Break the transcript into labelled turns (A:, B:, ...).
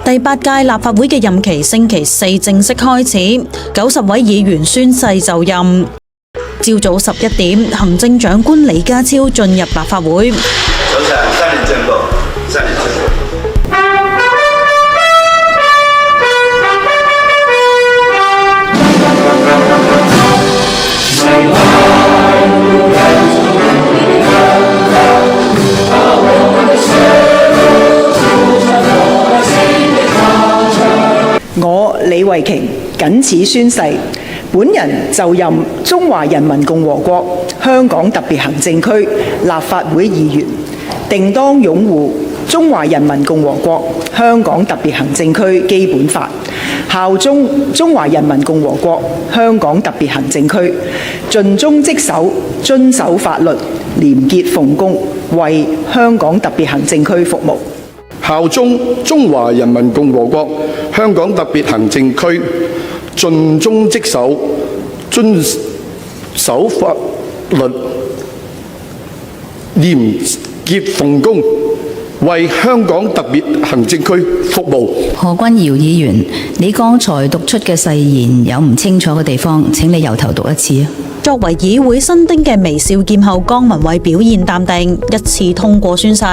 A: 第8屆立法會嘅任期星期四正式開始，90位議員宣誓就任。朝早11點，行政長官李家超進入立法會。
B: 早晨，新年進步，新年進步。
C: 我李慧瓊謹此宣誓，本人就任中華人民共和國香港特別行政區立法會議員，定當擁護中華人民共和國香港特別行政區基本法，效忠中華人民共和國香港特別行政區，盡忠職守，遵守法律，廉潔奉公，為香港特別行政區服務。
D: 效忠中華人民共和國香港特別行政區，盡忠職守，遵守法律，廉潔奉公，為香港特別行政區服務。
E: 何君堯議員，你剛才讀出嘅誓言有唔清楚嘅地方，請你由頭讀一次啊！
A: 作為議會新丁嘅微笑劍后江旻憓表現淡定，一次通過宣誓。